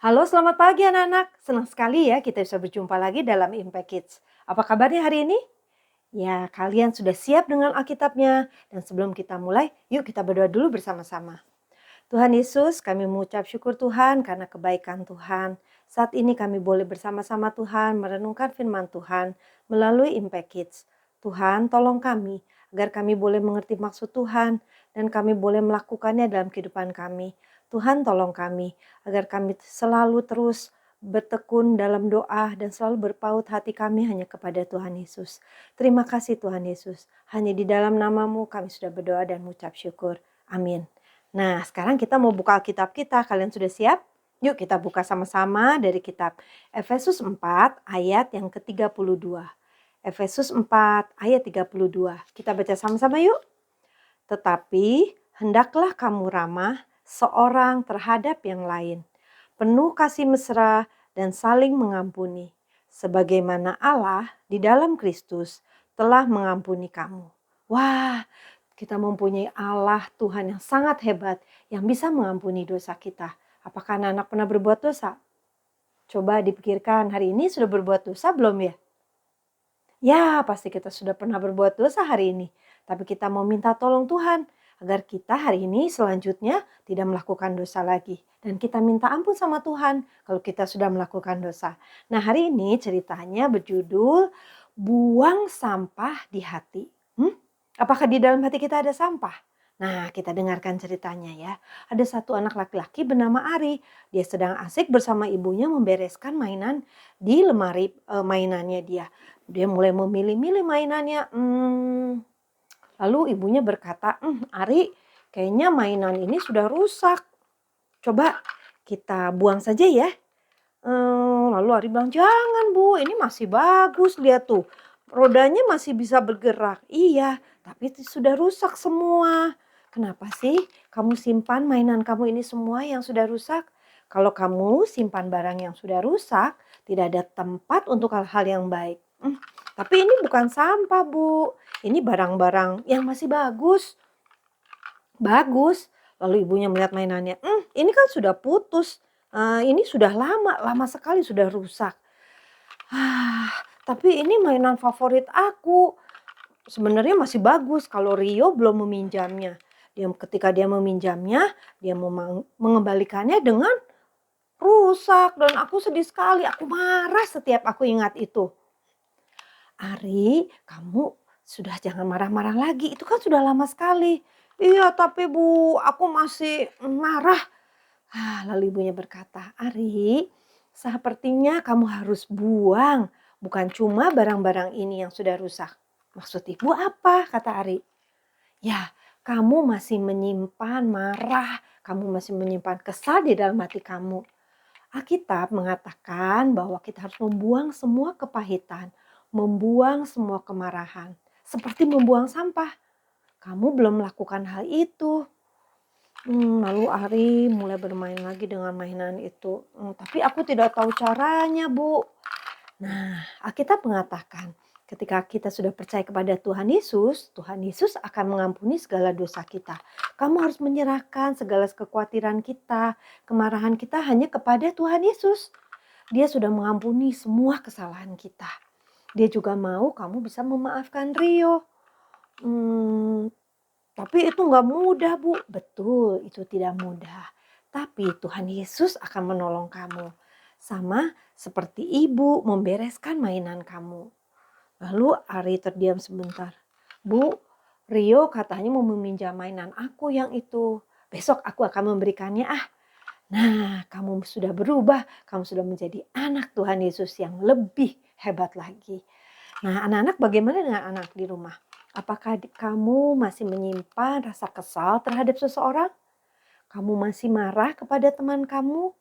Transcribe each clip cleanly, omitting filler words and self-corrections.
Halo, selamat pagi anak-anak. Senang sekali ya kita bisa berjumpa lagi dalam Impact Kids. Apa kabarnya hari ini? Ya, kalian sudah siap dengan Alkitabnya? Dan sebelum kita mulai, yuk kita berdoa dulu bersama-sama. Tuhan Yesus, kami mengucap syukur Tuhan karena kebaikan Tuhan. Saat ini kami boleh bersama-sama Tuhan merenungkan firman Tuhan melalui Impact Kids. Tuhan, tolong kami agar kami boleh mengerti maksud Tuhan dan kami boleh melakukannya dalam kehidupan kami. Tuhan, tolong kami agar kami selalu terus bertekun dalam doa dan selalu berpaut hati kami hanya kepada Tuhan Yesus. Terima kasih Tuhan Yesus. Hanya di dalam namamu kami sudah berdoa dan mengucap syukur. Amin. Nah, sekarang kita mau buka Alkitab kita. Kalian sudah siap? Yuk kita buka sama-sama dari kitab Efesus 4 ayat yang ke-32. Efesus 4 ayat 32. Kita baca sama-sama yuk. Tetapi hendaklah kamu ramah seorang terhadap yang lain, penuh kasih mesra dan saling mengampuni, sebagaimana Allah di dalam Kristus telah mengampuni kamu. Wah, kita mempunyai Allah Tuhan yang sangat hebat yang bisa mengampuni dosa kita. Apakah anak-anak pernah berbuat dosa? Coba dipikirkan, hari ini sudah berbuat dosa belum ya? Ya, pasti kita sudah pernah berbuat dosa hari ini. Tapi kita mau minta tolong Tuhan agar kita hari ini selanjutnya tidak melakukan dosa lagi. Dan kita minta ampun sama Tuhan kalau kita sudah melakukan dosa. Nah, hari ini ceritanya berjudul Buang Sampah di Hati. Apakah di dalam hati kita ada sampah? Nah, kita dengarkan ceritanya ya. Ada satu anak laki-laki bernama Ari. Dia sedang asik bersama ibunya membereskan mainan di lemari mainannya dia. Dia mulai memilih-milih mainannya. Lalu ibunya berkata, Ari, kayaknya mainan ini sudah rusak. Coba kita buang saja ya. Lalu Ari bilang, jangan Bu, ini masih bagus, lihat tuh. Rodanya masih bisa bergerak. Iya, tapi sudah rusak semua. Kenapa sih kamu simpan mainan kamu ini semua yang sudah rusak? Kalau kamu simpan barang yang sudah rusak, tidak ada tempat untuk hal-hal yang baik. Tapi ini bukan sampah, Bu. Ini barang-barang yang masih bagus. Bagus. Lalu ibunya melihat mainannya. Ini kan sudah putus. Ini sudah lama sekali sudah rusak. Tapi ini mainan favorit aku. Sebenarnya masih bagus kalau Rio belum meminjamnya. Ketika dia meminjamnya, dia mengembalikannya dengan rusak. Dan aku sedih sekali, aku marah setiap aku ingat itu. Ari, kamu sudah jangan marah-marah lagi, itu kan sudah lama sekali. Iya tapi Bu, aku masih marah. Lalu ibunya berkata, Ari, sepertinya kamu harus buang. Bukan cuma barang-barang ini yang sudah rusak. Maksud ibu apa? Kata Ari. Ya, kamu masih menyimpan marah. Kamu masih menyimpan kesal di dalam hati kamu. Alkitab mengatakan bahwa kita harus membuang semua kepahitan. Membuang semua kemarahan. Seperti membuang sampah. Kamu belum melakukan hal itu. Lalu Ari mulai bermain lagi dengan mainan itu. Tapi aku tidak tahu caranya, Bu. Nah, Alkitab mengatakan ketika kita sudah percaya kepada Tuhan Yesus akan mengampuni segala dosa kita. Kamu harus menyerahkan segala kekhawatiran kita, kemarahan kita hanya kepada Tuhan Yesus. Dia sudah mengampuni semua kesalahan kita. Dia juga mau kamu bisa memaafkan Rio. Tapi itu nggak mudah, Bu. Betul, itu tidak mudah. Tapi Tuhan Yesus akan menolong kamu. Sama seperti ibu membereskan mainan kamu. Lalu Ari terdiam sebentar. Bu, Rio katanya mau meminjam mainan aku yang itu. Besok aku akan memberikannya Nah, kamu sudah berubah. Kamu sudah menjadi anak Tuhan Yesus yang lebih hebat lagi. Nah, anak-anak bagaimana dengan anak di rumah? Apakah kamu masih menyimpan rasa kesal terhadap seseorang? Kamu masih marah kepada teman kamu?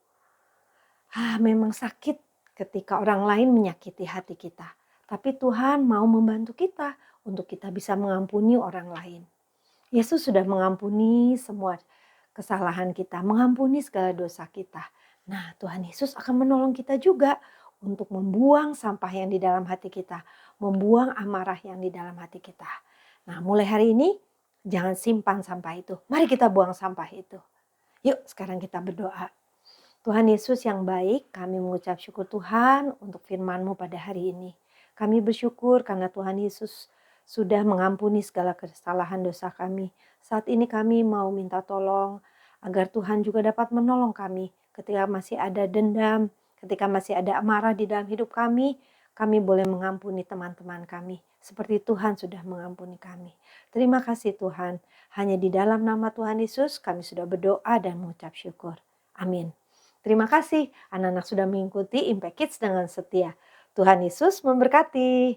Memang sakit ketika orang lain menyakiti hati kita. Tapi Tuhan mau membantu kita untuk kita bisa mengampuni orang lain. Yesus sudah mengampuni semua kesalahan kita, mengampuni segala dosa kita. Nah, Tuhan Yesus akan menolong kita juga untuk membuang sampah yang di dalam hati kita, membuang amarah yang di dalam hati kita. Nah, mulai hari ini jangan simpan sampah itu. Mari kita buang sampah itu. Yuk, sekarang kita berdoa. Tuhan Yesus yang baik, kami mengucap syukur Tuhan untuk firman-Mu pada hari ini. Kami bersyukur karena Tuhan Yesus sudah mengampuni segala kesalahan dosa kami. Saat ini kami mau minta tolong agar Tuhan juga dapat menolong kami ketika masih ada dendam, ketika masih ada amarah di dalam hidup kami boleh mengampuni teman-teman kami. Seperti Tuhan sudah mengampuni kami. Terima kasih Tuhan. Hanya di dalam nama Tuhan Yesus kami sudah berdoa dan mengucap syukur. Amin. Terima kasih anak-anak sudah mengikuti Impact Kids dengan setia. Tuhan Yesus memberkati.